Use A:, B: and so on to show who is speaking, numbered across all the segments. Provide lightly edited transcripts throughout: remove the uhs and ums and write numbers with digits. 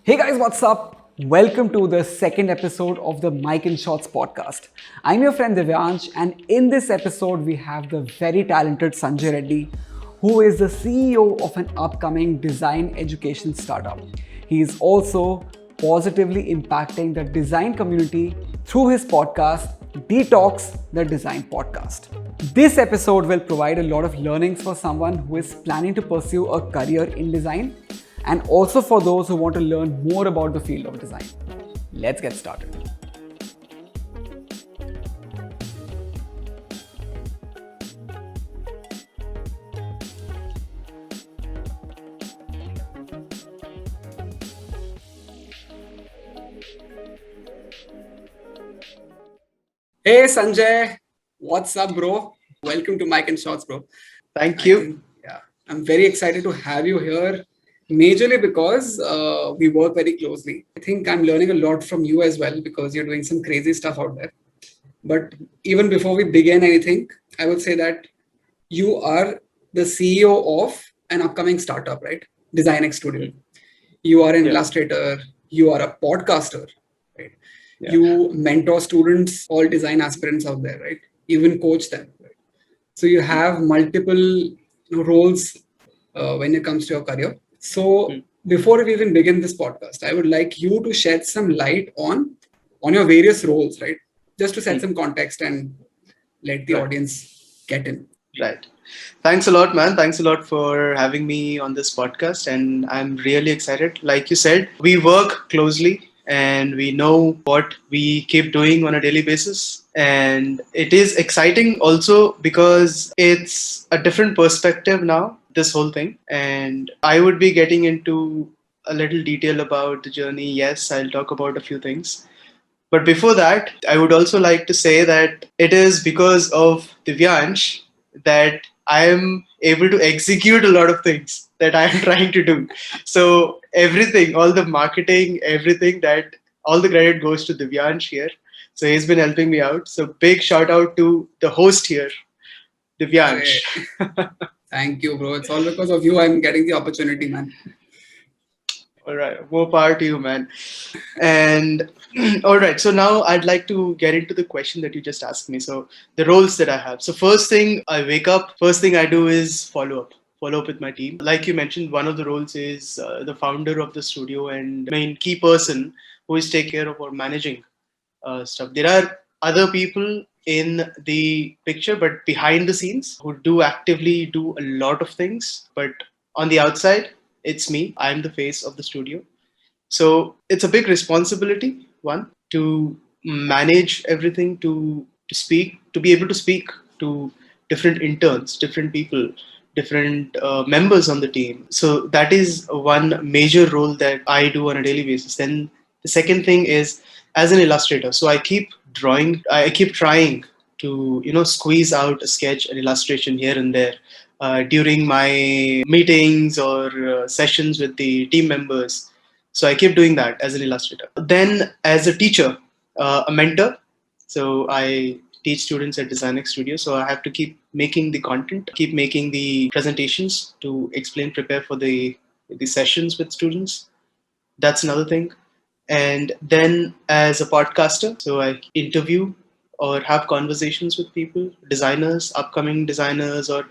A: Hey guys, what's up? Welcome to the second episode of the Mike and Shots podcast. I'm your friend Divyansh, and in this episode, we have the very talented Sanjay Reddy, who is the CEO of an upcoming design education startup. He is also positively impacting the design community through his podcast, Detox the Design Podcast. This episode will provide a lot of learnings for someone who is planning to pursue a career in design and also for those who want to learn more about the field of design. Let's get started. Hey Sanjay, what's up, bro? Welcome to Mike and Shots, bro.
B: Thank you.
A: I'm very excited to have you here, majorly because we work very closely. I think I'm learning a lot from you as well because you're doing some crazy stuff out there. But even before we begin anything, I would say that you are the CEO of an upcoming startup, right? DesignX Studio. You are an
B: Yeah.
A: illustrator, you are a podcaster, right?
B: Yeah.
A: You mentor students, all design aspirants out there, right? Even coach them, right? So you have multiple roles when it comes to your career. So before we even begin this podcast, I would like you to shed some light on your various roles, right? Just to set some context and let the
B: Right.
A: audience get in.
B: Right. Thanks a lot, man. Thanks a lot for having me on this podcast. And I'm really excited. Like you said, we work closely and we know what we keep doing on a daily basis. And it is exciting also because it's a different perspective now, this whole thing. And I would be getting into a little detail about the journey. Yes, I'll talk about a few things. But before that, I would also like to say that it is because of Divyansh that I am able to execute a lot of things that I am trying to do. So everything, all the marketing, everything that all the credit goes to Divyansh here. So he's been helping me out. So big shout out to the host here, Divyansh.
A: Thank you, bro. It's all because of you I'm getting the opportunity, man.
B: All right, more power to you, man. And all right, so now I'd like to get into the question that you just asked me. So the roles that I have. So first thing I wake up, first thing I do is follow up with my team. Like you mentioned, one of the roles is the founder of the studio and main key person who is take care of or managing stuff. There are other people in the picture, but behind the scenes who do actively do a lot of things. But on the outside, it's me. I'm the face of the studio. So it's a big responsibility, one, to manage everything, to speak, to be able to speak to different interns, different people, different members on the team. So that is one major role that I do on a daily basis. Then the second thing is as an illustrator. So I keep drawing, I keep trying to squeeze out a sketch, an illustration here and there during my meetings or sessions with the team members. So I keep doing that as an illustrator. Then as a teacher, a mentor. So I teach students at DesignX Studio. So I have to keep making the content, keep making the presentations to explain, prepare for the sessions with students. That's another thing. And then as a podcaster, so I interview or have conversations with people, designers, upcoming designers, or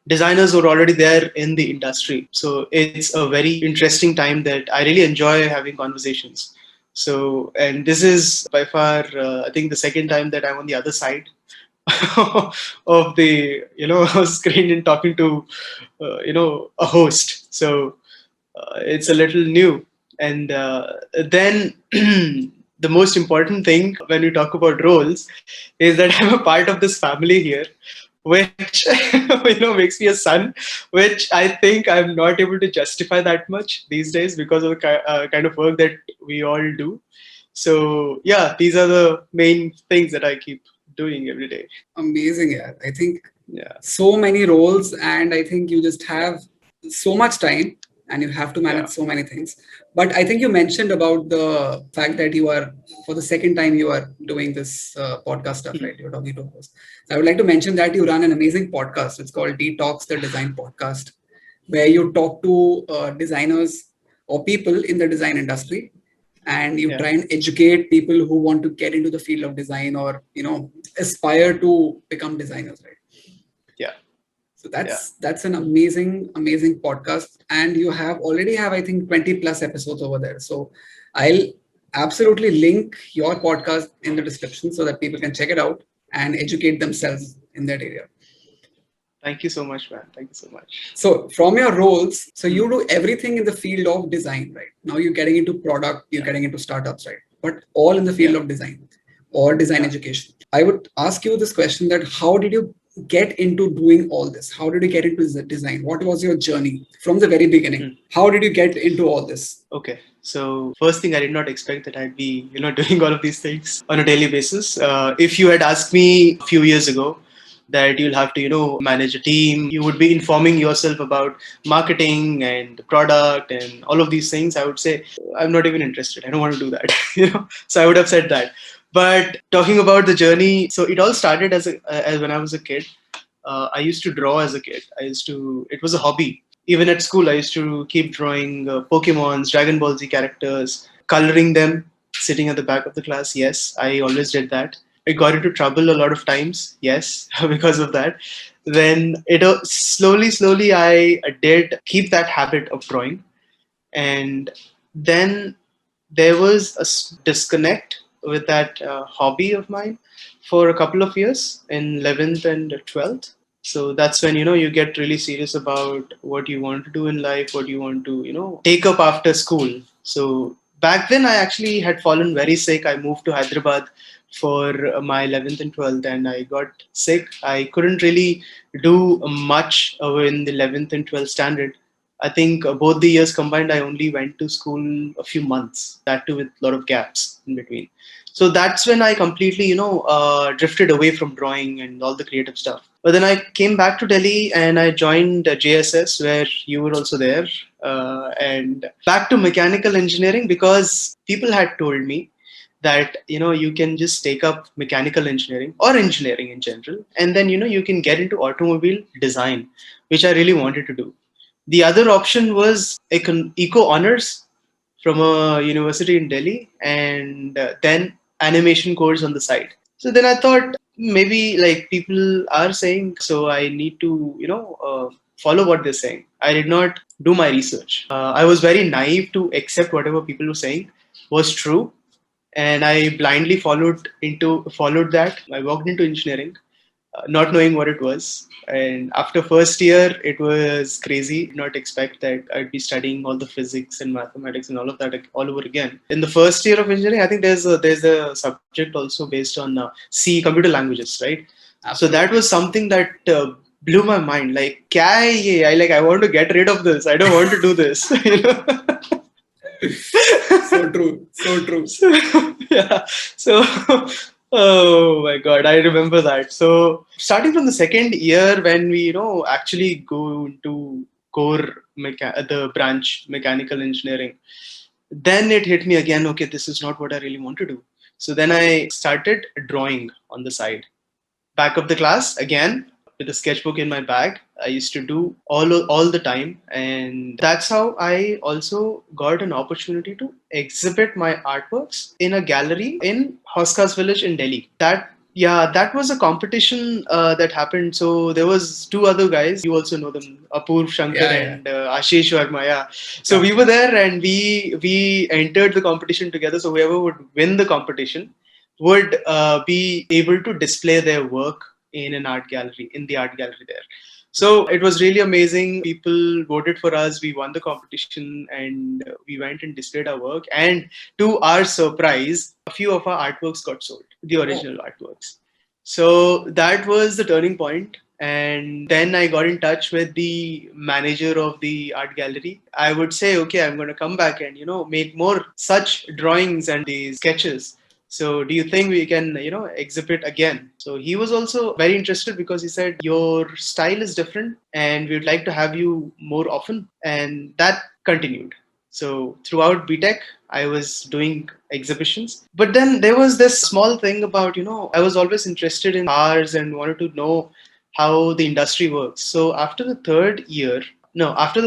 B: designers who are already there in the industry. So it's a very interesting time that I really enjoy having conversations. So, and this is by far, I think, the second time that I'm on the other side of the screen and talking to a host. So it's a little new. And then the most important thing when we talk about roles is that I'm a part of this family here, which makes me a son, which I think I'm not able to justify that much these days because of the kind of work that we all do. So yeah, these are the main things that I keep doing every day.
A: Amazing, yeah. I think
B: Yeah,
A: so many roles, and I think you just
B: yeah,
A: have so much time and you have to manage
B: yeah.
A: so many things. But I think you mentioned about the fact that you are, for the second time, you are doing this podcast stuff, right? You're talking to a host. So I would like to mention that you run an amazing podcast. It's called Detox the Design Podcast, where you talk to designers or people in the design industry, and you
B: Yeah.
A: try and educate people who want to get into the field of design, or aspire to become designers, right?
B: Yeah.
A: So
B: Yeah.
A: that's an amazing podcast, and you already have, I think, 20 plus episodes over there. So I'll absolutely link your podcast in the description so that people can check it out and educate themselves in that area.
B: Thank you so much, man. Thank you so much.
A: So from your roles, so
B: Hmm.
A: you do everything in the field of design, right? Now you're getting into product, you're
B: Yeah.
A: getting into startups, right? But all in the field
B: Yeah.
A: of design or design
B: Yeah.
A: education. I would ask you this question: that how did you get into doing all this? How did you get into design? What was your journey from the very beginning?
B: Hmm.
A: How did you get into all this?
B: Okay. So first thing, I did not expect that I'd be, doing all of these things on a daily basis. If you had asked me a few years ago that you'll have to, manage a team, you would be informing yourself about marketing and the product and all of these things, I would say, I'm not even interested. I don't want to do that, So I would have said that. But talking about the journey, so it all started as when I was a kid. I used to draw as a kid. It was a hobby. Even at school, I used to keep drawing Pokemons, Dragon Ball Z characters, coloring them, sitting at the back of the class. Yes, I always did that. I got into trouble a lot of times. Yes, because of that. Then slowly, I did keep that habit of drawing. And then there was a disconnect with that hobby of mine for a couple of years in 11th and 12th. So that's when you get really serious about what you want to do in life, what you want to take up after school. So back then I actually had fallen very sick. I moved to Hyderabad for my 11th and 12th, and I got sick. I couldn't really do much in the 11th and 12th standard. I think both the years combined, I only went to school a few months, that too with a lot of gaps in between. So that's when I completely, drifted away from drawing and all the creative stuff. But then I came back to Delhi and I joined JSS, where you were also there, and back to mechanical engineering, because people had told me that you can just take up mechanical engineering or engineering in general, and then you can get into automobile design, which I really wanted to do. The other option was eco honors from a university in Delhi, and then animation course on the side. So then I thought maybe like people are saying, so I need to follow what they're saying. I did not do my research. I was very naive to accept whatever people were saying was true, and I blindly followed that. I walked into engineering, not knowing what it was. And after first year, it was crazy. Did not expect that I'd be studying all the physics and mathematics and all of that all over again. In the first year of engineering, I think there's a subject also based on C, computer languages, right? So that was something that blew my mind. Like, kya hai ye? I want to get rid of this. I don't want to do this.
A: So true, so true.
B: So, yeah. So, oh my God, I remember that. So, starting from the second year, when we, actually go into the branch mechanical engineering, then it hit me again. Okay, this is not what I really want to do. So then I started drawing on the side, back of the class again with a sketchbook in my bag. I used to do all the time, and that's how I also got an opportunity to exhibit my artworks in a gallery in Hoskas Village in Delhi. That was a competition that happened. So there was two other guys. You also know them, Apurv Shankar and Ashish Verma. Yeah. So we were there, and we entered the competition together. So whoever would win the competition would be able to display their work in the art gallery there. So it was really amazing. People voted for us. We won the competition, and we went and displayed our work. And to our surprise, a few of our artworks got sold, the original artworks. So that was the turning point. And then I got in touch with the manager of the art gallery. I would say, okay, I'm going to come back and, make more such drawings and these sketches. So do you think we can, exhibit again? So he was also very interested, because he said, your style is different and we would like to have you more often. And that continued. So throughout BTech, I was doing exhibitions. But then there was this small thing about, I was always interested in cars and wanted to know how the industry works. So after the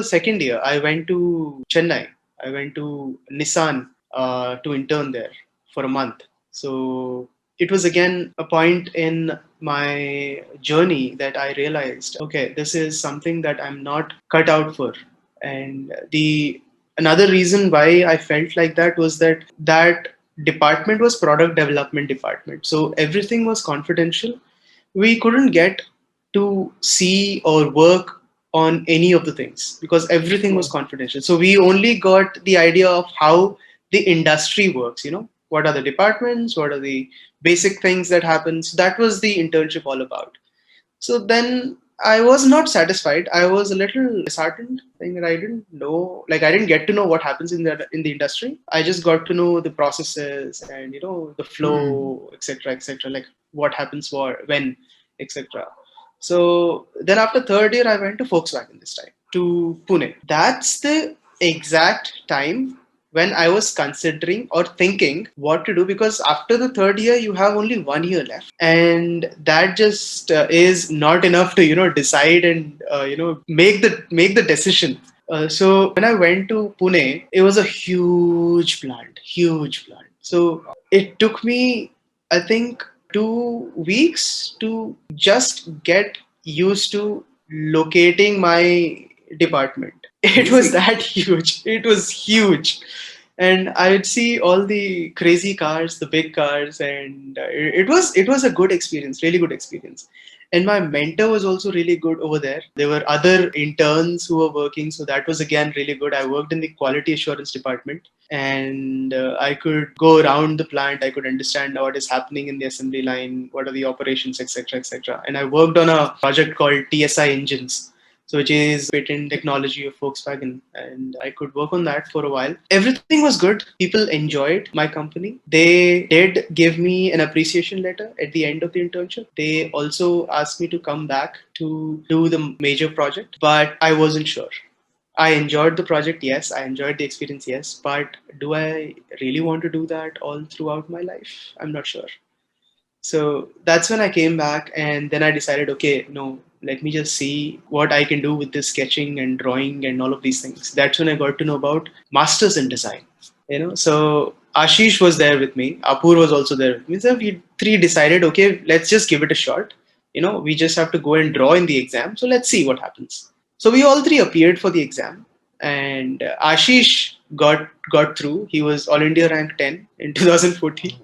B: second year, I went to Chennai. I went to Nissan to intern there for a month. So it was again a point in my journey that I realized, okay, this is something that I'm not cut out for. And the another reason why I felt like that was that department was product development department. So everything was confidential. We couldn't get to see or work on any of the things because everything was confidential. So we only got the idea of how the industry works, what are the departments, what are the basic things that happen. So that was the internship all about. So then I was not satisfied. I was a little disheartened, saying that I didn't know, like I didn't get to know what happens in the industry. I just got to know the processes and the flow, etc., etc., like what happens for when, etc. So then after third year, I went to Volkswagen this time to Pune. That's the exact time when I was considering or thinking what to do, because after the third year you have only 1 year left, and that just is not enough to decide and make the decision. So when I went to Pune, it was a huge plant. So it took me, I think, 2 weeks to just get used to locating my department. It was that huge. It was huge. And I would see all the crazy cars, the big cars, and it was a good experience, really good experience. And my mentor was also really good over there. There were other interns who were working, so that was again really good. I worked in the quality assurance department, and I could go around the plant. I could understand what is happening in the assembly line, what are the operations, etc., etc. And I worked on a project called TSI engines, so which is patent technology of Volkswagen, and I could work on that for a while. Everything was good. People enjoyed my company. They did give me an appreciation letter at the end of the internship. They also asked me to come back to do the major project, but I wasn't sure. I enjoyed the project, yes. I enjoyed the experience, yes. But do I really want to do that all throughout my life? I'm not sure. So that's when I came back, and then I decided, okay, no, let me just see what I can do with this sketching and drawing and all of these things. That's when I got to know about masters in design. So Ashish was there with me. Apur was also there with me. So we three decided, okay, let's just give it a shot. We just have to go and draw in the exam. So let's see what happens. So we all three appeared for the exam, and Ashish got through. He was All India rank 10 in 2014,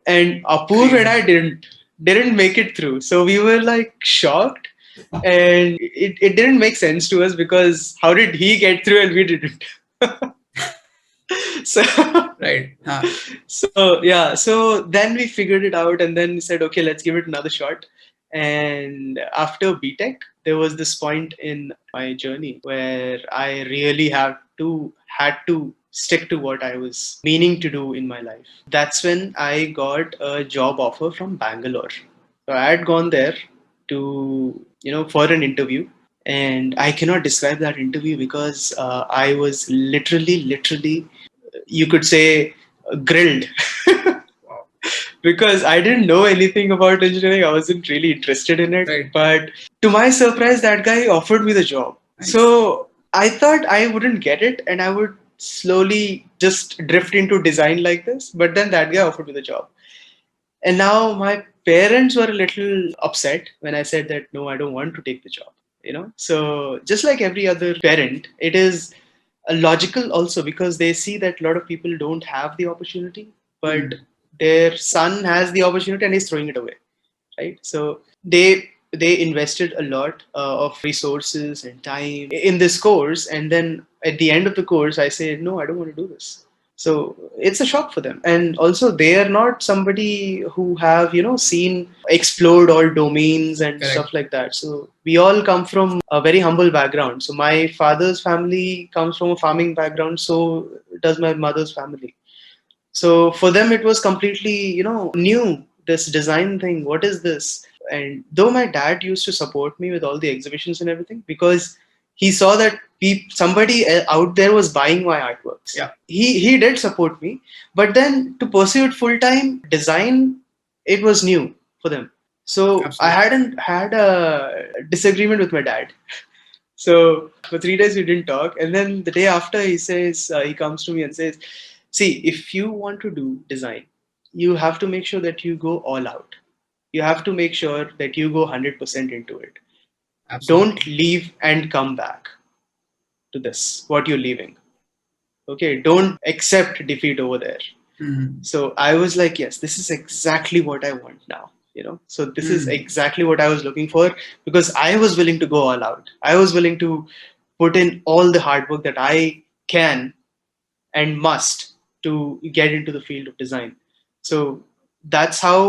B: and Apurv and I didn't make it through. So we were like shocked, and it didn't make sense to us because how did he get through and we didn't? So
A: Right.
B: so yeah, so then we figured it out and then said, okay, let's give it another shot. And after BTech, there was this point in my journey where I really had to stick to what I was meaning to do in my life. That's when I got a job offer from Bangalore. So I had gone there to, for an interview, and I cannot describe that interview because I was literally, you could say, grilled. Because I didn't know anything about engineering. I wasn't really interested in it.
A: Right.
B: But to my surprise, that guy offered me the job.
A: Nice.
B: So I thought I wouldn't get it and I would slowly just drift into design like this. But then that guy offered me the job. And now my parents were a little upset when I said that, no, I don't want to take the job. So just like every other parent, it is logical also because they see that a lot of people don't have the opportunity, but their son has the opportunity and he's throwing it away, right? So they invested a lot of resources and time in this course, and then at the end of the course I said, no, I don't want to do this. So it's a shock for them, and also they are not somebody who have seen explored all domains and
A: Correct.
B: stuff like that. So we all come from a very humble background. So my father's family comes from a farming background, so does my mother's family. So for them, it was completely, new, this design thing. What is this? And though my dad used to support me with all the exhibitions and everything, because he saw that somebody out there was buying my artworks.
A: Yeah.
B: He did support me, but then to pursue it full time, design, it was new for them. So
A: Absolutely.
B: I hadn't had a disagreement with my dad. So for 3 days we didn't talk, and then the day after he says he comes to me and says, "See, if you want to do design, you have to make sure that you go all out. You have to make sure that you go 100% into it. Don't
A: Absolutely.
B: leave and come back to this. What you're leaving. Okay, don't accept defeat over there."
A: Mm.
B: So I was like, yes, this is exactly what I want now. So this is
A: Mm.
B: exactly what I was looking for, because I was willing to go all out. I was willing to put in all the hard work that I can and must to get into the field of design. So that's how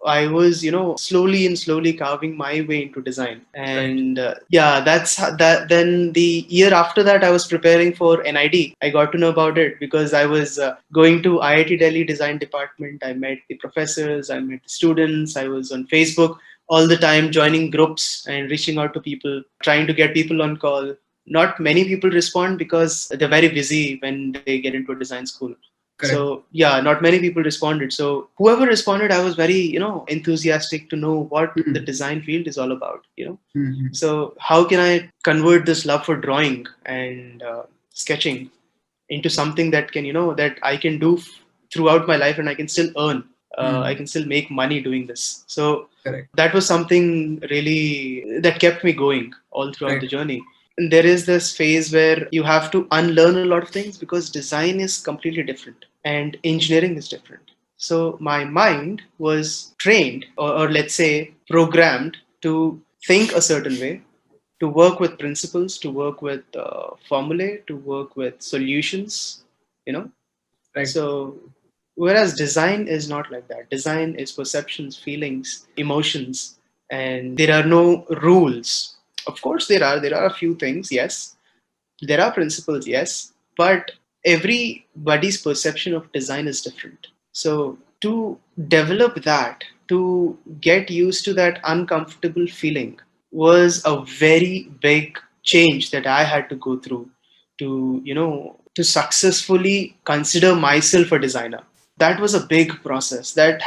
B: I was, slowly and slowly carving my way into design.
A: Right.
B: And yeah, that. Then the year after that, I was preparing for NID. I got to know about it because I was going to IIT Delhi design department. I met the professors, I met the students. I was on Facebook all the time, joining groups and reaching out to people, trying to get people on call. Not many people respond because they're very busy when they get into a design school.
A: Correct.
B: So yeah, not many people responded. So whoever responded, I was very, enthusiastic to know what the
A: Mm.
B: design field is all about.
A: Mm.
B: So how can I convert this love for drawing and sketching into something that can, that I can do throughout my life, and I can still earn. I
A: Mm.
B: can still make money doing this. So
A: Correct.
B: that was something really that kept me going all throughout the
A: Right.
B: journey. And there is this phase where you have to unlearn a lot of things because design is completely different and engineering is different. So my mind was trained, or let's say programmed, to think a certain way, to work with principles, to work with formulae, to work with solutions, you know.
A: Right.
B: So, whereas design is not like that. Design is perceptions, feelings, emotions, and there are no rules. Of course, there are a few things. Yes, there are principles. Yes, but everybody's perception of design is different. So, to develop that, to get used to that uncomfortable feeling, was a very big change that I had to go through to successfully consider myself a designer. That was a big process. That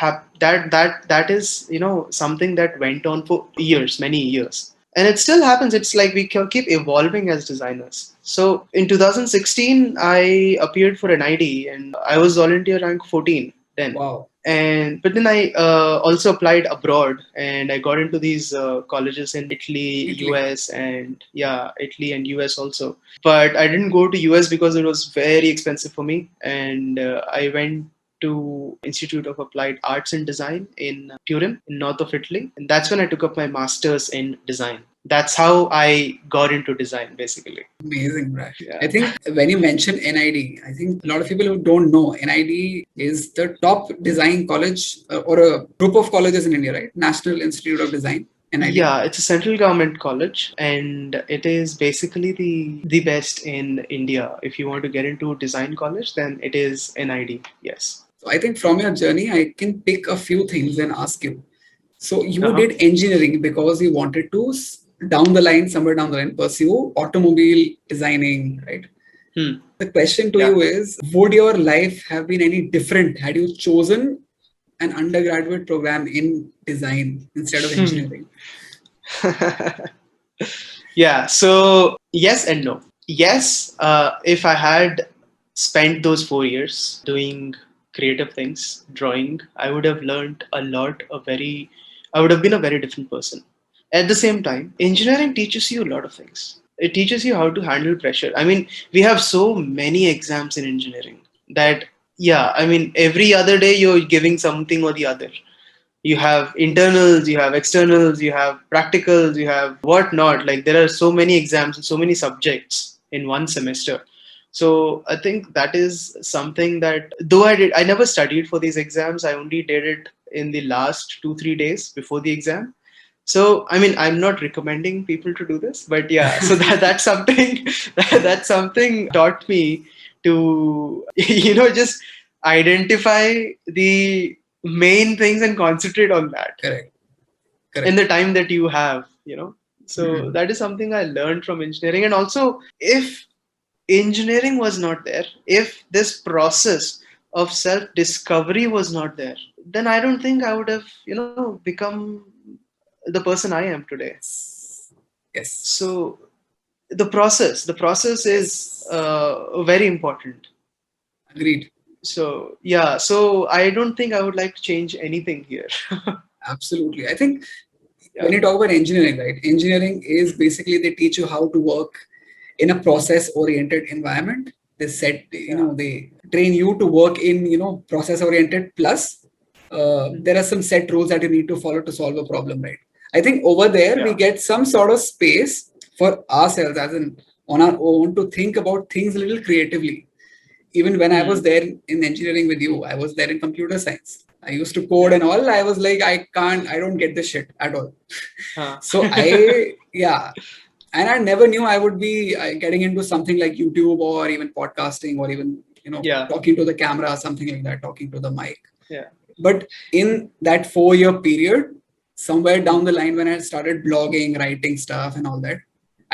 B: is something that went on for years, many years, and it still happens. It's like we keep evolving as designers. So in 2016, I appeared for an ID, and I was volunteer rank 14 then.
A: Wow.
B: And but then I also applied abroad, and I got into these colleges in Italy,
A: Italy.
B: US, and yeah, Italy and US also. But I didn't go to US because it was very expensive for me, and I went to Institute of Applied Arts and Design in Turin, in north of Italy, and that's when I took up my masters in design. That's how I got into design, basically.
A: Amazing, right? I
B: Yeah.
A: think when you mention NID, I think a lot of people who don't know NID is the top design college or a group of colleges in India, right? National Institute of Design, NID.
B: Yeah, it's a central government college, and it is basically the best in India. If you want to get into design college, then it is NID. Yes.
A: So I think from your journey, I can pick a few things and ask you. So you
B: Uh-huh.
A: did engineering because you wanted to down the line, somewhere down the line, pursue automobile designing, right?
B: Hmm.
A: The question to
B: Yeah.
A: you is, would your life have been any different had you chosen an undergraduate program in design instead of engineering?
B: Yeah. So yes and no. Yes, if I had spent those 4 years doing creative things, drawing, I would have learned a lot. I would have been a very different person. At the same time, engineering teaches you a lot of things. It teaches you how to handle pressure. I mean, we have so many exams in engineering that, yeah, I mean, every other day you're giving something or the other. You have internals, you have externals, you have practicals, you have whatnot. Like, there are so many exams and so many subjects in one semester. So I think that is something that, though I never studied for these exams. I only did it in the last 2 3 days before the exam. So I mean, I'm not recommending people to do this, but yeah, so that's something that's something taught me to just identify the main things and concentrate on that
A: Correct.
B: in
A: Correct.
B: the time that you have. So
A: Mhm.
B: that is something I learned from engineering. And also, if engineering was not there, if this process of self discovery was not there, then I don't think I would have become the person I am today.
A: Yes.
B: So The process is
A: Yes.
B: very important.
A: Agreed.
B: So yeah, so I don't think I would like to change anything here.
A: Absolutely. I think when
B: Yeah.
A: you talk about engineering, right? Engineering is basically they teach you how to work in a process-oriented environment. They set,
B: Yeah.
A: they train you to work in, process-oriented plus there are some set rules that you need to follow to solve a problem, right? I think over there we
B: Yeah.
A: get some sort of space for ourselves as in on our own to think about things a little creatively. Even when I was
B: Hmm.
A: there in engineering with you, I was there in computer science. I used to code
B: Yeah.
A: and all. I was like, I don't get this shit at all.
B: Huh.
A: So yeah. And I never knew I would be getting into something like YouTube or even podcasting or even,
B: Yeah.
A: talking to the camera, something like that, talking to the mic.
B: Yeah.
A: But in that 4 year period, somewhere
B: Hmm.
A: down the line, when I started blogging, writing stuff, and all that,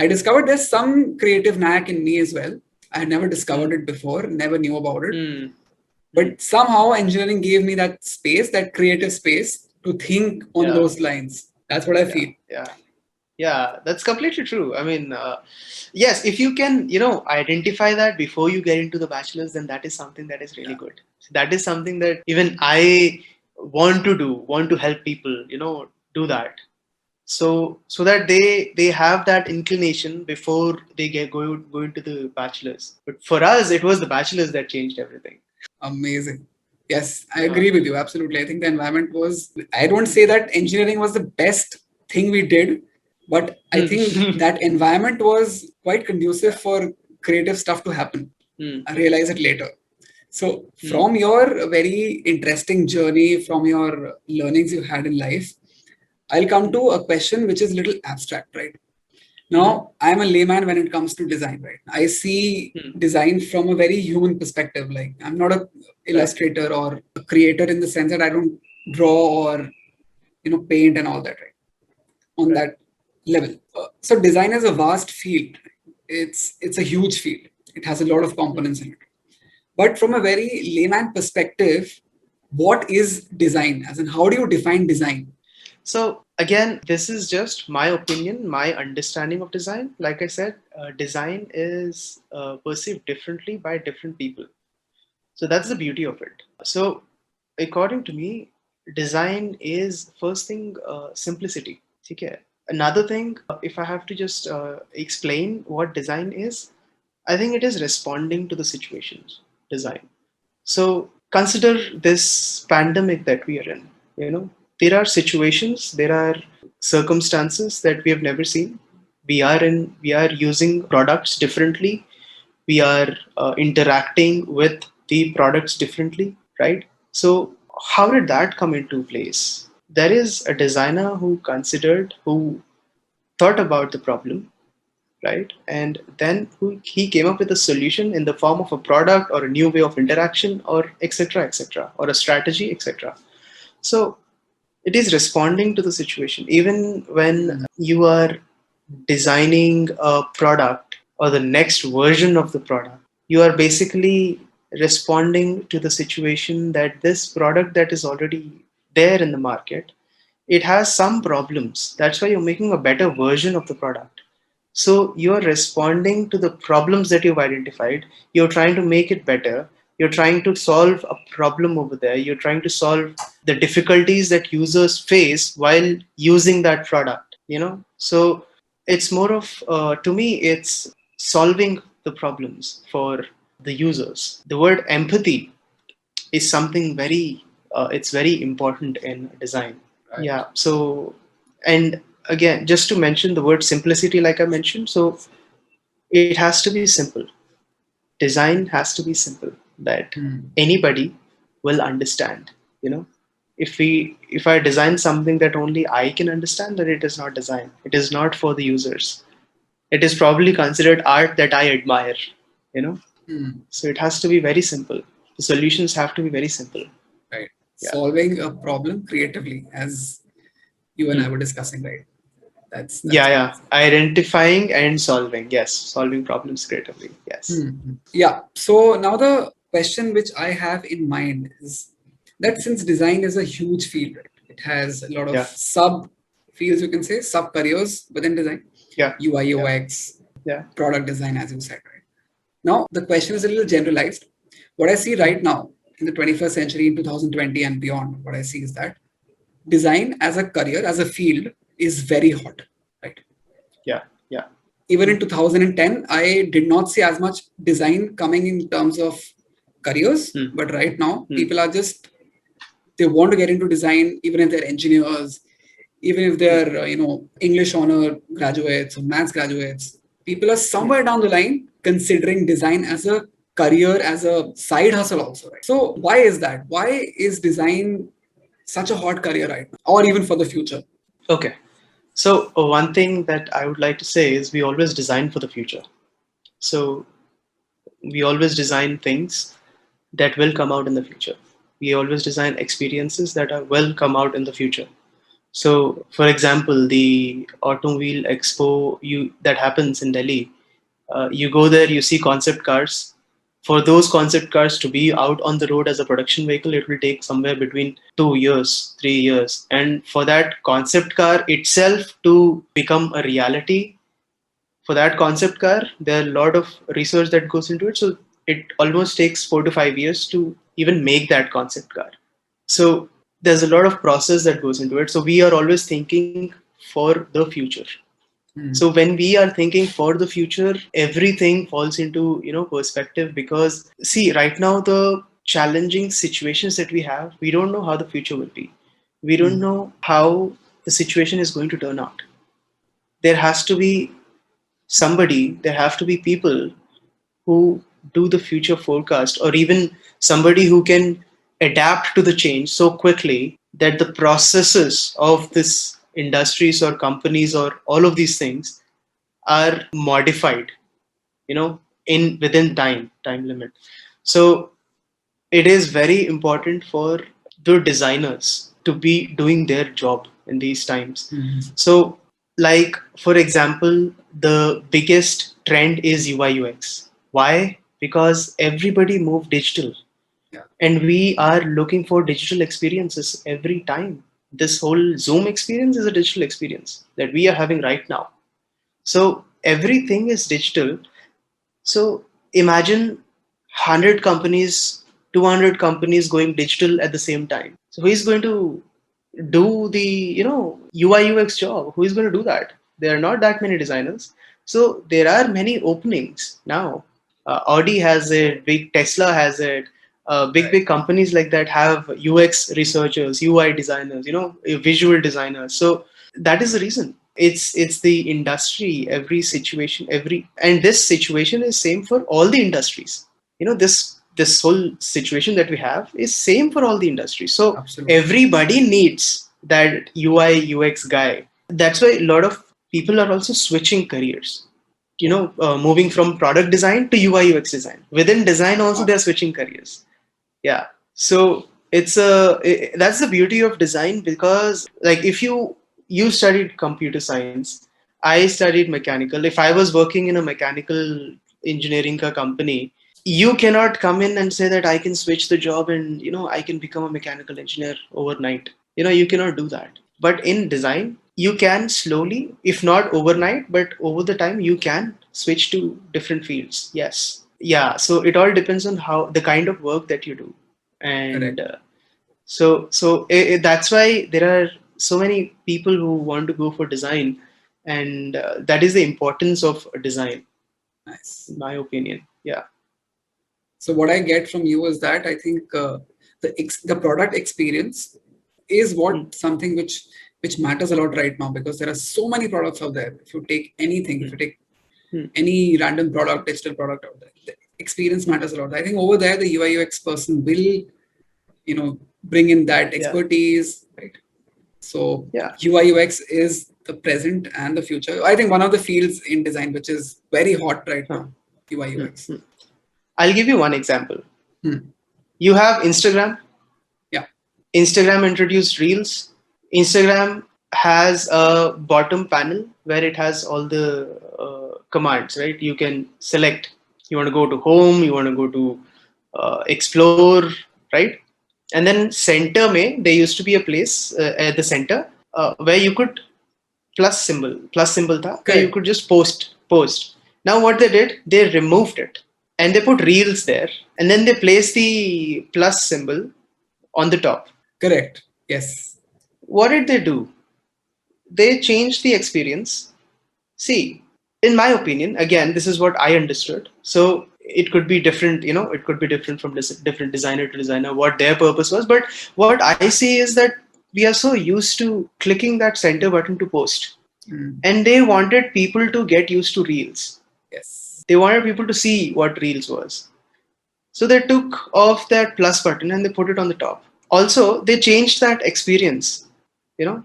A: I discovered there's some creative knack in me as well. I had never discovered
B: Hmm.
A: it before, never knew about it.
B: Hmm. Hmm.
A: But somehow engineering gave me that space, that creative space to think on
B: Yeah.
A: those lines. That's what I
B: Yeah.
A: feel.
B: Yeah. Yeah, that's completely true. I mean, yes, if you can, identify that before you get into the bachelor's, then that is something that is really
A: Yeah.
B: good. That is something that even I want to do, want to help people, do that. So that they have that inclination before they go into the bachelor's. But for us, it was the bachelor's that changed everything.
A: Amazing. Yes, I
B: Yeah.
A: agree with you. Absolutely. I think the environment was, I don't say that engineering was the best thing we did, but I
B: Hmm.
A: think that environment was quite conducive
B: Yeah.
A: for creative stuff to happen.
B: Hmm.
A: I realize it later. So,
B: Hmm.
A: from your very interesting journey, from your learnings you had in life, I'll come
B: Hmm.
A: to a question which is a little abstract, right?
B: Hmm.
A: Now, I'm a layman when it comes to design, right? I see
B: Hmm.
A: design from a very human perspective. Like, I'm not a
B: Right.
A: illustrator or a creator in the sense that I don't draw or paint and all that, right? On
B: Right.
A: that level. So, design is a vast field. It's a huge field. It has a lot of
B: Hmm.
A: components in it. But from a very layman perspective, what is design? As in, how do you define design?
B: So again, this is just my opinion, my understanding of design. Like I said, design is perceived differently by different people. So that's the beauty of it. So according to me, design is first thing simplicity. Okay. Another thing, if I have to just explain what design is, I think it is responding to the situations. Design. So consider this pandemic that we are in. There are situations, there are circumstances that we have never seen. We are using products differently. We are interacting with the products differently, right? So how did that come into place? There is a designer who thought about the problem, right? And then he came up with a solution in the form of a product or a new way of interaction or etc. etc. or a strategy etc. So it is responding to the situation. Even when you are designing a product or the next version of the product, you are basically responding to the situation that this product that is already there in the market, it has some problems. That's why you're making a better version of the product. So you're responding to the problems that you've identified. You're trying to make it better. You're trying to solve a problem over there. You're trying to solve the difficulties that users face while using that product. So it's more of, to me, it's solving the problems for the users. The word empathy is something it's very important in design.
A: Right.
B: Yeah. So, and again, just to mention the word simplicity, like I mentioned, so it has to be simple. Design has to be simple that
A: Hmm.
B: anybody will understand. You know, if I design something that only I can understand, then it is not design. It is not for the users. It is probably considered art that I admire. You know,
A: Hmm.
B: so it has to be very simple. The solutions have to be very simple.
A: Right.
B: Yeah.
A: Solving a problem creatively, as you and I
B: Hmm.
A: were discussing, right? That's
B: Yeah, yeah.
A: amazing.
B: Identifying and solving. Yes, solving problems creatively. Yes.
A: Yeah. So now the question which I have in mind is that since design is a huge field, right? It has a lot of
B: Yeah.
A: sub fields, you can say, sub careers within design,
B: Yeah.
A: UI,
B: Yeah.
A: UX.
B: Yeah.
A: product design, as you said, right? Now, the question is a little generalized. What I see right now in the 21st century, in 2020 and beyond, what I see is that design as a career, as a field, is very hot, right?
B: Yeah. Yeah.
A: Even in 2010, I did not see as much design coming in terms of careers, but right now, people are just, they want to get into design, even if they're engineers, even if they're English honor graduates or maths graduates. People are somewhere down the line considering design as a career, as a side hustle also, right? So why is that? Why is design such a hot career right now, or even for the future?
B: Okay. So one thing that I would like to say is we always design for the future. So we always design things that will come out in the future. We always design experiences that will come out in the future. So, for example, the Automobile Expo that happens in Delhi, you go there, you see concept cars. For those concept cars to be out on the road as a production vehicle, it will take somewhere between 2 years, 3 years. And for that concept car itself to become a reality, for that concept car, there are a lot of research that goes into it. So it almost takes 4 to 5 years to even make that concept car. So there's a lot of process that goes into it. So we are always thinking for the future. So when we are thinking for the future, everything falls into perspective, because see, right now the challenging situations that we have, we don't know how the future will be. We don't know how the situation is going to turn out. There has to be there have to be people who do the future forecast, or even somebody who can adapt to the change so quickly that the processes of this industries or companies or all of these things are modified, in within time limit. So it is very important for the designers to be doing their job in these times. So, like, for example, the biggest trend is UI UX. Why? Because everybody moved digital. And we are looking for digital experiences every time. This whole Zoom experience is a digital experience that we are having right now. So everything is digital. So imagine 100 companies, 200 companies going digital at the same time. So who is going to do the UI UX job? Who is going to do that? There are not that many designers. So there are many openings now. Audi has it, big Tesla has it. Big companies like that have UX researchers, UI designers, visual designers. So that is the reason. It's the industry, every situation, and this situation is same for all the industries. This whole situation that we have is same for all the industries. So everybody needs that UI UX guy. That's why a lot of people are also switching careers, moving from product design to UI UX design. Within design also they're switching careers. Yeah. So that's the beauty of design, because like if you studied computer science, I studied mechanical. If I was working in a mechanical engineering company, you cannot come in and say that I can switch the job and I can become a mechanical engineer overnight. You cannot do that. But in design, you can slowly, if not overnight, but over the time, you can switch to different fields. Yes. Yeah. So it all depends on how the kind of work that you do. And that's why there are so many people who want to go for design, and that is the importance of design.
A: Nice.
B: In my opinion. Yeah.
A: So what I get from you is that I think the product experience is what something which matters a lot right now, because there are so many products out there. If you take anything, if you take any random product, digital product out there, the experience matters a lot. I think over there the UI UX person will bring in that expertise, right? So UI UX is the present and the future. I think one of the fields in design which is very hot right now, UI UX.
B: I'll give you one example. You have Instagram.
A: Yeah.
B: Instagram introduced Reels. Instagram has a bottom panel where it has all the commands, right? You can select. You want to go to home. You want to go to explore, right? And then center there used to be a place at the center where you could plus symbol tha, where you could just post. Now what they did, they removed it and they put reels there, and then they place the plus symbol on the top.
A: Correct. Yes.
B: What did they do? They changed the experience. See, in my opinion, again, this is what I understood. So it could be different, it could be different from different designer to designer, what their purpose was. But what I see is that we are so used to clicking that center button to post. And they wanted people to get used to reels.
A: Yes.
B: They wanted people to see what reels was. So they took off that plus button and they put it on the top. Also, they changed that experience,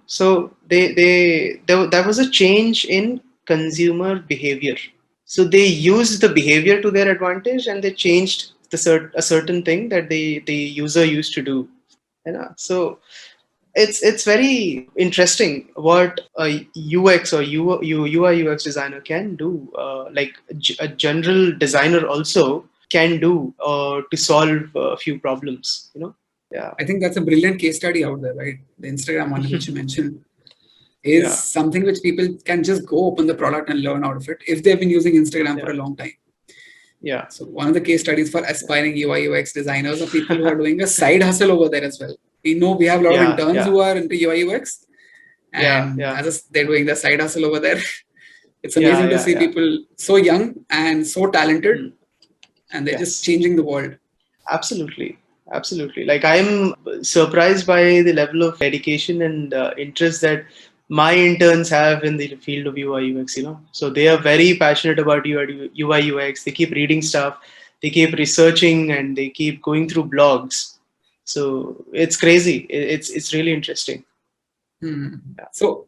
B: So there was a change in consumer behavior. So they used the behavior to their advantage and they changed a certain thing that the user used to do. So it's very interesting what a UX or UI UX designer can do. Like a general designer also can do to solve a few problems. Yeah.
A: I think that's a brilliant case study out there, right? The Instagram one, which you mentioned, is
B: Yeah.
A: something which people can just go open the product and learn out of it if they've been using Instagram for a long time.
B: Yeah.
A: So one of the case studies for aspiring UI UX designers are people who are doing a side hustle over there as well. We know we have a lot of interns who are into UI UX, and they're doing the side hustle over there. It's amazing to see people so young and so talented, and they're just changing the world.
B: Absolutely. Like, I'm surprised by the level of dedication and interest that my interns have in the field of UI UX. So they are very passionate about UI UX. They keep reading stuff, they keep researching, and they keep going through blogs. So it's crazy. It's really interesting.
A: So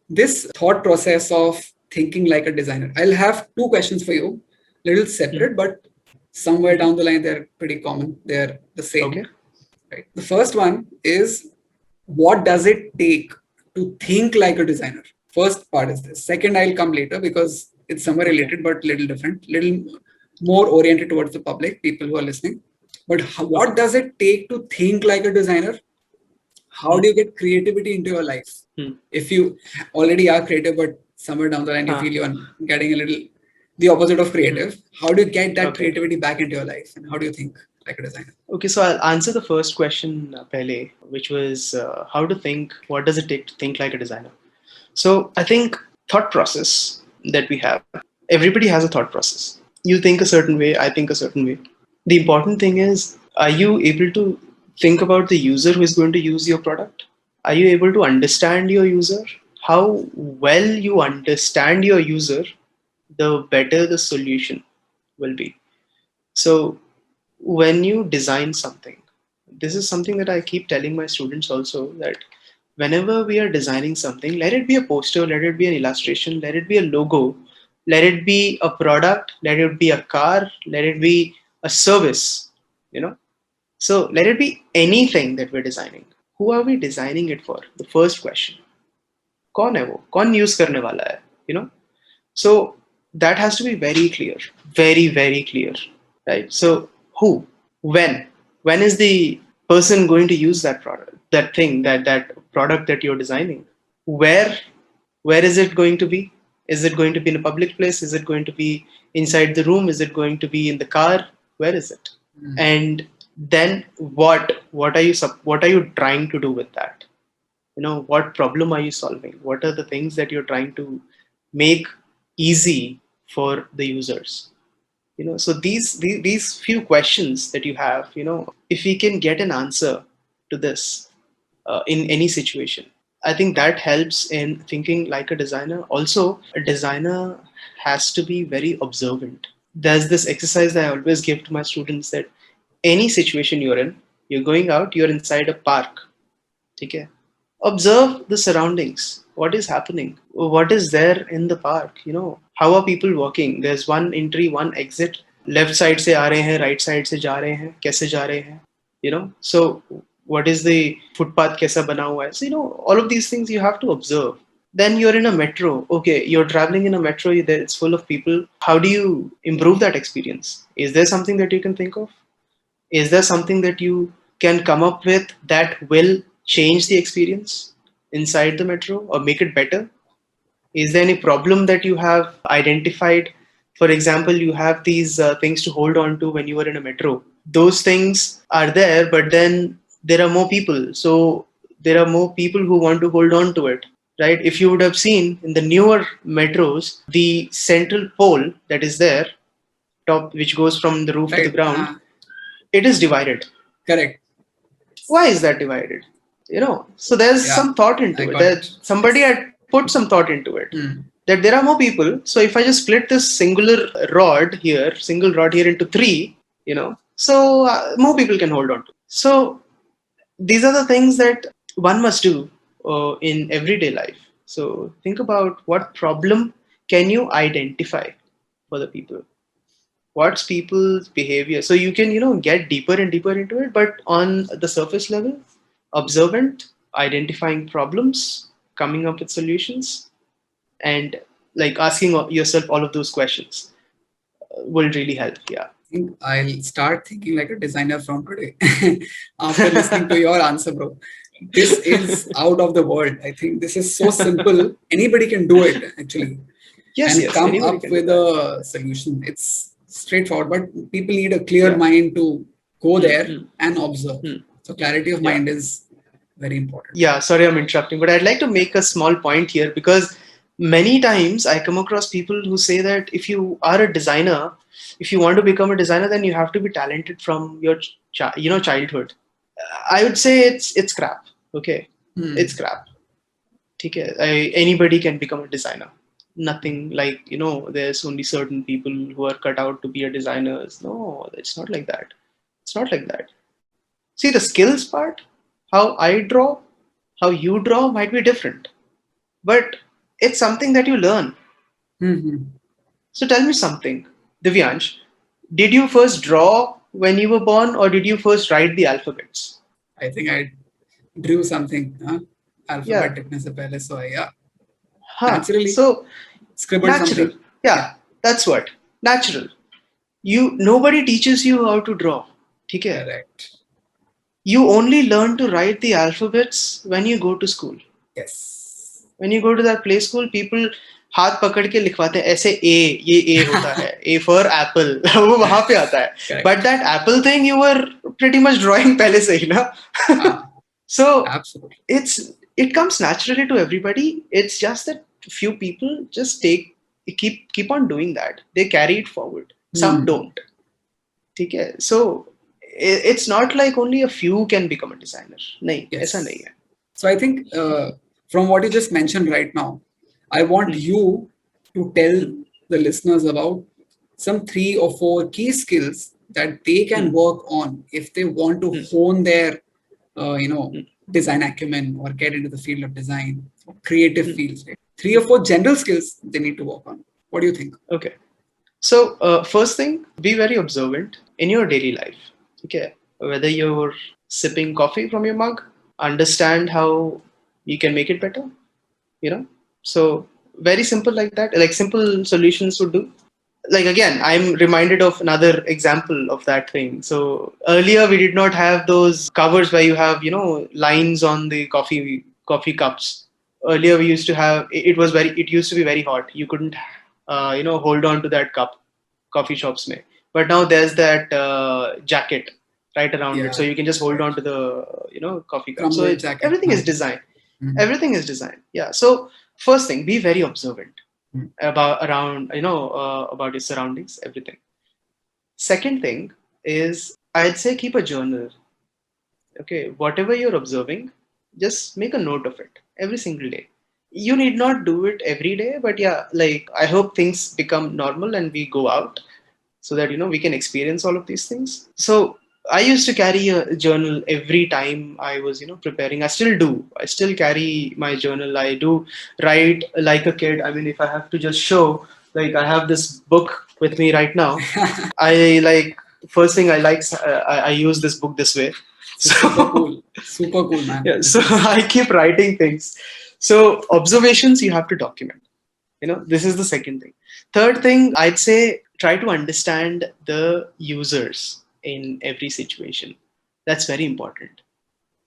A: this thought process of thinking like a designer, I'll have two questions for you, little separate, but somewhere down the line they're pretty common. They're the same.
B: Okay.
A: Right. The first one is, what does it take to think like a designer? First part is this. Second, I'll come later because it's somewhere related but little different, little more oriented towards the public, people who are listening. But what does it take to think like a designer? How do you get creativity into your life? If you already are creative, but somewhere down the line you feel you're getting a little the opposite of creative, how do you get that creativity back into your life? And how do you think like a designer?
B: Okay, so I'll answer the first question, Pele, which was how to think, what does it take to think like a designer? So I think thought process that we have, everybody has a thought process. You think a certain way, I think a certain way. The important thing is, are you able to think about the user who is going to use your product? Are you able to understand your user? How well you understand your user, the better the solution will be. So when you design something, this is something that I keep telling my students also, that whenever we are designing something, let it be a poster, let it be an illustration, let it be a logo, let it be a product, let it be a car, let it be a service, So let it be anything that we're designing. Who are we designing it for? The first question. कौन है वो? कौन use करने वाला है? So that has to be very clear, very clear, right? So who, when is the person going to use that product, that thing, that product that you're designing? Where is it going to be? Is it going to be in a public place? Is it going to be inside the room? Is it going to be in the car? Where is it? And then what are you trying to do with that? What problem are you solving? What are the things that you're trying to make easy for the users? So these few questions that you have, if we can get an answer to this in any situation, I think that helps in thinking like a designer. Also, a designer has to be very observant. There's this exercise that I always give to my students, that any situation you're in, you're going out, you're inside a park. Okay? Observe the surroundings. What is happening? What is there in the park? How are people walking? There's one entry, one exit. Left side se aa rahe hain, right side se ja rahe hain. Kaise ja rahe hain? So what is the footpath? Kaisa bana hua hai? So all of these things you have to observe. Then you're in a metro. Okay, you're traveling in a metro. It's full of people. How do you improve that experience? Is there something that you can think of? Is there something that you can come up with that will change the experience inside the metro or make it better? Is there any problem that you have identified For example, you have these things to hold on to when you are in a metro. Those things are there, but then there are more people. So there are more people who want to hold on to it, right? If you would have seen in the newer metros, the central pole that is there, top, which goes from the roof to the
A: Right.
B: ground, it is divided.
A: Correct.
B: Why is that divided? So there's
A: Yeah,
B: some thought
A: I
B: into it.
A: got
B: That
A: it.
B: somebody
A: Yes.
B: had put some thought into it.
A: Hmm.
B: That there are more people. So if I just split this single rod here into three, so more people can hold on to. So these are the things that one must do in everyday life. So think about what problem can you identify for the people. What's people's behavior? So you can get deeper and deeper into it, but on the surface level, observant, identifying problems, coming up with solutions, and like asking yourself all of those questions will really help. Yeah.
A: I think I'll start thinking like a designer from today after listening to your answer, bro. This is out of the world. I think this is so simple. Anybody can do it actually
B: Yes,
A: and
B: yes,
A: come
B: anybody
A: up
B: can do
A: with
B: that.
A: a solution. It's straightforward, but people need a clear
B: Yeah.
A: mind to go
B: Hmm,
A: there
B: hmm,
A: and observe.
B: hmm.
A: So clarity of
B: Yeah.
A: mind is very important.
B: Yeah, sorry I'm interrupting, but I'd like to make a small point here because many times I come across people who say that if you are a designer, if you want to become a designer, then you have to be talented from your childhood. I would say it's crap. Okay, it's
A: Hmm.
B: crap. Okay, anybody can become a designer. Nothing like there's only certain people who are cut out to be a designers. No, it's not like that. It's not like that. See the skills part, how I draw, how you draw might be different, but it's something that you learn.
A: Hmm.
B: So tell me something, Divyansh, did you first draw when you were born or did you first write the alphabets?
A: I think I drew something.
B: Yeah,
A: Alphabet लिखने से पहले, so yeah,
B: huh.
A: naturally
B: So
A: scribbled
B: natural.
A: something. Yeah,
B: Yeah, that's what. Natural. Nobody teaches you how to draw. Okay?
A: correct.
B: You only learn to write the alphabets when you go to school.
A: Yes.
B: When you go to that play school, people हाथ पकड़ के लिखवाते हैं ऐसे ए, ये ए होता है, A for Apple वो वहां पे आता है. But
A: Correct.
B: That Apple thing you were pretty much drawing पहले से ही ना.
A: Ah,
B: So
A: absolutely.
B: it comes naturally to everybody. It's just that few people just keep on doing that. They carry it forward. Some
A: Hmm.
B: don't. ठीक है. So it's not like only a few can become a designer. नहीं, ऐसा नहीं
A: Yes.
B: है.
A: So I think from what you just mentioned right now, I want
B: Hmm.
A: you to tell
B: Hmm.
A: the listeners about some 3 or 4 key skills that they can
B: Hmm.
A: work on if they want to
B: Hmm.
A: hone their,
B: Hmm.
A: design acumen or get into the field of design or creative
B: Hmm.
A: fields. Right? 3 or 4 general skills they need to work on. What do you think?
B: Okay. So, first thing, be very observant in your daily life. Okay. Whether you're sipping coffee from your mug, understand how you can make it better, you know. So, very simple like that. Like simple solutions would do. Like again, I'm reminded of another example of that thing. So, earlier we did not have those covers where you have, lines on the coffee cups. Earlier we used to have it used to be very hot. You couldn't hold on to that cup coffee shops may. But now there's that jacket right around it, so
A: Yeah,
B: you can just hold
A: right.
B: on to the coffee cup. So
A: Crumble jacket.
B: everything is designed.
A: Mhm.
B: Everything is designed. Yeah. So first thing, be very observant
A: Mhm.
B: about your surroundings, everything. Second thing is I'd say keep a journal. Okay, whatever you're observing, just make a note of it every single day. You need not do it every day, but yeah, like I hope things become normal and we go out so that we can experience all of these things. So I used to carry a journal every time I was preparing. I still do. I still carry my journal. I do write like a kid. I mean, if I have to just show, like I have this book with me right now. I like first thing I like I use this book this way.
A: So super
B: So
A: cool. Super cool, man.
B: yeah,
A: This
B: so
A: is
B: I keep writing things. So observations you have to document. This is the second thing. Third thing, I'd say try to understand the users in every situation. That's very important.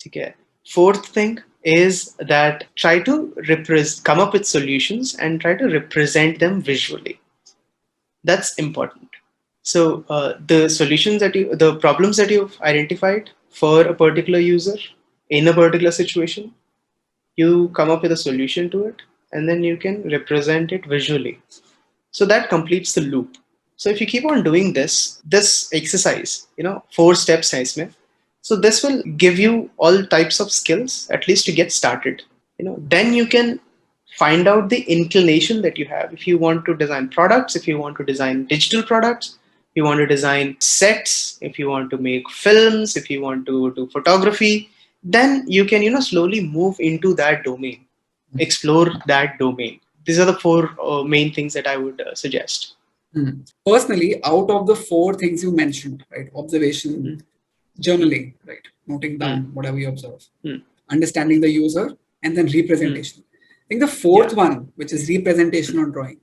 B: Okay. Fourth thing is that try to come up with solutions and try to represent them visually. That's important. So the solutions that the problems that you've identified for a particular user in a particular situation, you come up with a solution to it, and then you can represent it visually. So that completes the loop. So if you keep on doing this exercise, 4 steps है इसमें. So this will give you all types of skills, at least to get started. Then you can find out the inclination that you have. If you want to design products, if you want to design digital products, if you want to design sets, if you want to make films, if you want to do photography, then you can slowly move into that domain, explore that domain. These are the 4 main things that I would suggest.
A: Personally, out of the 4 things you mentioned, right? Observation, journaling, right? Noting down whatever you observe, understanding the user, and then representation. I think the fourth one, which is representation on drawing,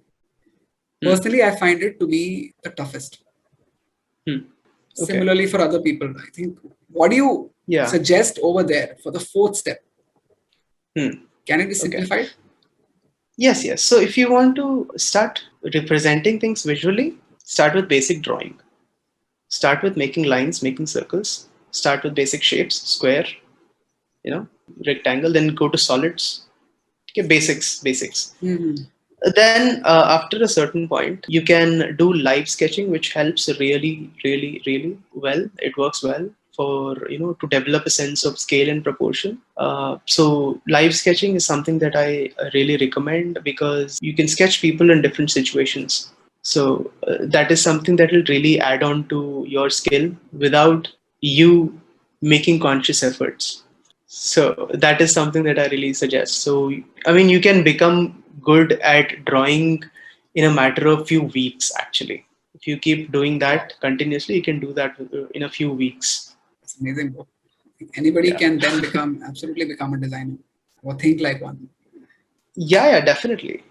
A: personally, I find it to be the toughest.
B: Okay.
A: Similarly, for other people, I think, what do you suggest over there for the 4th step? Can it be simplified?
B: Okay. Yes. So if you want to start representing things visually, start with basic drawing. Start with making lines, making circles. Start with basic shapes, square, rectangle, then go to solids. Okay, basics. Then after a certain point, you can do live sketching, which helps really, really, really well. It works well for to develop a sense of scale and proportion. So live sketching is something that I really recommend, because you can sketch people in different situations. So that is something that will really add on to your skill without you making conscious efforts. So that is something that I really suggest. So I mean, you can become good at drawing in a matter of few weeks. Actually, if you keep doing that continuously, you can do that in a few weeks.
A: It's amazing. Anybody can then absolutely become a designer or think like one.
B: Yeah, definitely.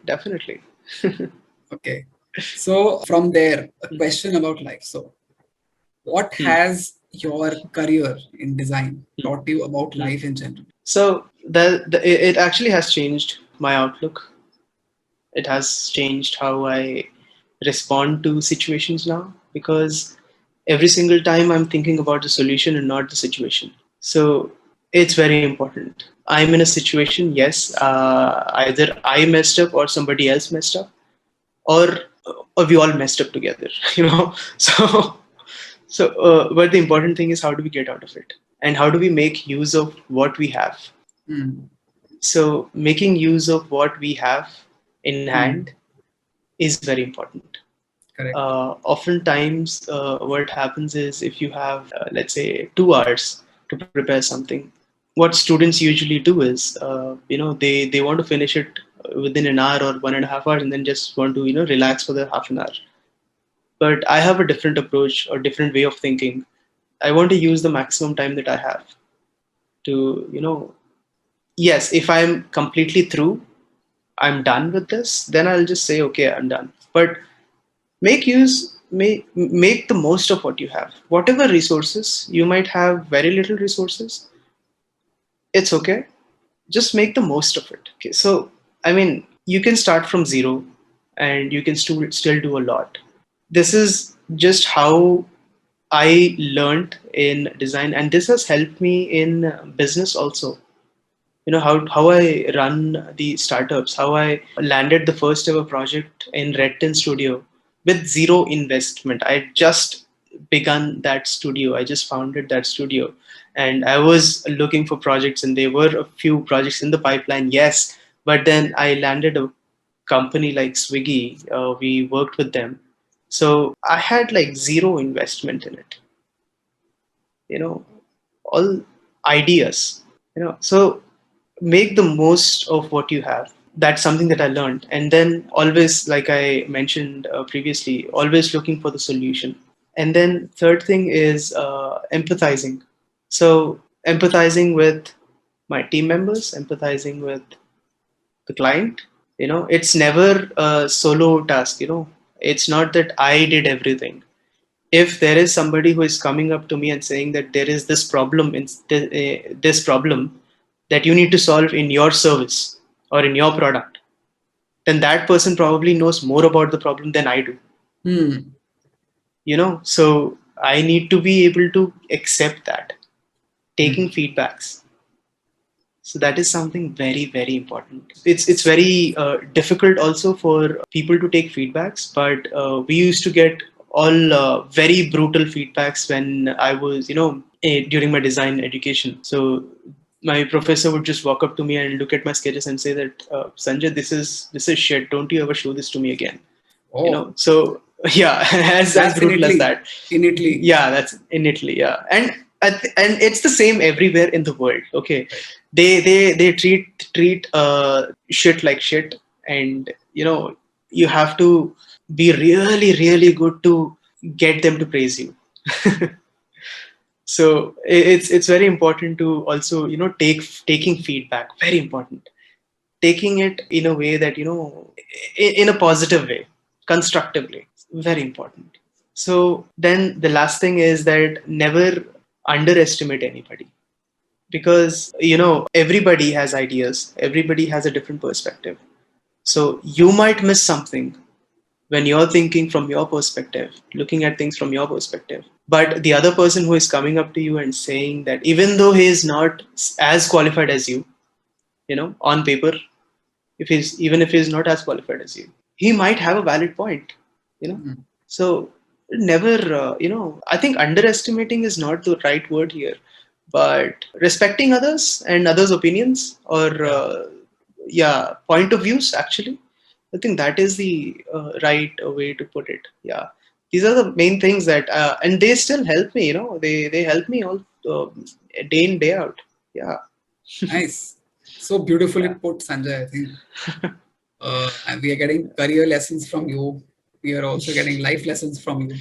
A: Okay. So from there, a question about life. So what has your career in design taught you about life in general?
B: So it actually has changed my outlook. It has changed how I respond to situations now, because every single time I'm thinking about the solution and not the situation. So it's very important. I'm in a situation, yes, either I messed up or somebody else messed up, or we all messed up together, So but the important thing is, how do we get out of it, and how do we make use of what we have? So making use of what we have in hand is very important. Oftentimes, what happens is, if you have, let's say, 2 hours to prepare something, what students usually do is, they want to finish it within an hour or 1.5 hours, and then just want to relax for the half an hour. But I have a different approach or different way of thinking. I want to use the maximum time that I have to, yes, if I'm completely through, I'm done with this, then I'll just say, okay, I'm done. But make the most of what you have. Whatever resources you might have, very little resources, it's okay. Just make the most of it. Okay, so I mean, you can start from zero, and you can still do a lot. This is just how I learned in design, and this has helped me in business also. How I run the startups, how I landed the first ever project in Red Tin Studio with zero investment. I just begun that studio. I just founded that studio, and I was looking for projects, and there were a few projects in the pipeline. Yes, but then I landed a company like Swiggy. We worked with them, so I had like zero investment in it. All ideas. So make the most of what you have. That's something that I learned. And then always, like I mentioned previously, always looking for the solution. And then third thing is empathizing. So empathizing with my team members, empathizing with the client. It's never a solo task. It's not that I did everything. If there is somebody who is coming up to me and saying that there is this problem this problem that you need to solve in your service or in your product, then that person probably knows more about the problem than I do.
A: Hmm.
B: So I need to be able to accept that, taking feedbacks. So that is something very, very important. It's very difficult also for people to take feedbacks, but we used to get all very brutal feedbacks when I was, during my design education. So my professor would just walk up to me and look at my sketches and say that, Sanjay, this is shit. Don't you ever show this to me again?
A: Oh,
B: So yeah, as
A: that's in
B: brutal as
A: Italy.
B: that.
A: In Italy.
B: Yeah, that's in Italy. Yeah, and it's the same everywhere in the world. Okay,
A: Right.
B: they treat shit like shit, and you have to be really really good to get them to praise you. So it's very important to also taking feedback, very important, taking it in a way that in a positive way, constructively, very important. So then the last thing is that never underestimate anybody, because everybody has ideas, everybody has a different perspective. So you might miss something when you're thinking from your perspective, looking at things from your perspective. But the other person who is coming up to you and saying that, even though he is not as qualified as you, on paper, if he's not as qualified as you, he might have a valid point. You know,
A: Hmm.
B: so never. I think underestimating is not the right word here, but respecting others and others' opinions, or
A: Yeah.
B: yeah, point of views. Actually, I think that is the right way to put it. Yeah, these are the main things that, and they still help me. They help me all day in day out. Yeah,
A: Nice. So beautifully
B: yeah.
A: put, Sanjay. I think and we are getting career lessons from you. We are also getting life lessons from you.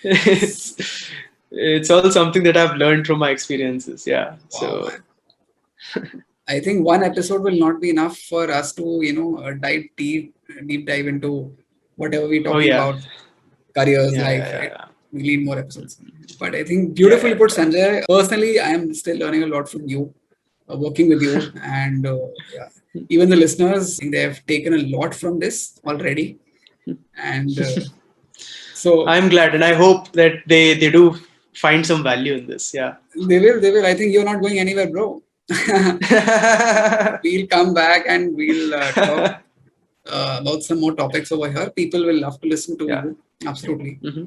B: it's it's all something that I've learned from my experiences. Yeah.
A: Wow,
B: So
A: man. I think one episode will not be enough for us to, deep dive into whatever we're
B: oh
A: talking
B: yeah,
A: about, careers,
B: yeah,
A: life,
B: yeah,
A: right?
B: yeah,
A: We need more episodes. But I think
B: yeah,
A: beautifully
B: yeah,
A: put,
B: yeah.
A: Sanjay. Personally, I am still learning a lot from you, working with you, and yeah, even the listeners, I think they have taken a lot from this already, and so
B: I'm glad, and I hope that they do find some value in this. Yeah.
A: they will. They will. I think you're not going anywhere, bro. We'll come back and we'll talk about some more topics over here. People will love to listen to
B: Yeah.
A: you. Absolutely.
B: Hmm.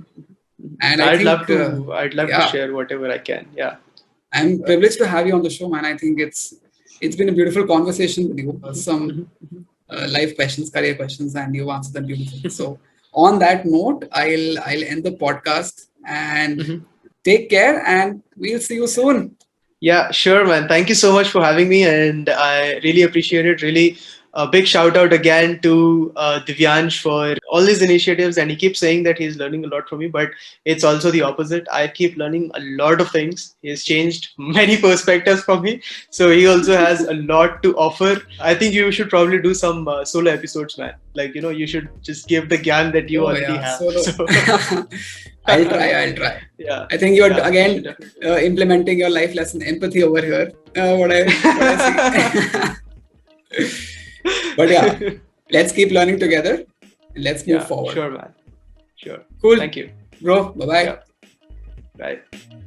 A: And I
B: I'd
A: think,
B: love to. I'd love to
A: yeah,
B: share whatever I can. Yeah.
A: I'm privileged to have you on the show, man. I think it's been a beautiful conversation with you. Some
B: Hmm.
A: life questions, career questions, and you answered them beautifully. So, on that note, I'll end the podcast and
B: Hmm.
A: take care, and we'll see you soon.
B: Yeah, sure, man. Thank you so much for having me, and I really appreciate it. Really, a big shout out again to Divyansh for all these initiatives. And he keeps saying that he's learning a lot from me, but it's also the opposite. I keep learning a lot of things. He's changed many perspectives from me, so he also has a lot to offer. I think you should probably do some solo episodes, man. Like you should just give the gyan that you
A: Oh
B: already
A: yeah,
B: have.
A: solo.
B: So
A: I'll try. I'll try.
B: yeah,
A: I think you're
B: yeah, you should
A: again
B: definitely do
A: implementing your life lesson empathy over here. What I see. But yeah,
B: that.
A: let's keep learning together. And let's move
B: Yeah,
A: forward.
B: sure, man. Sure.
A: Cool,
B: Thank you.
A: bro. Bye
B: Yeah.
A: bye.
B: Bye.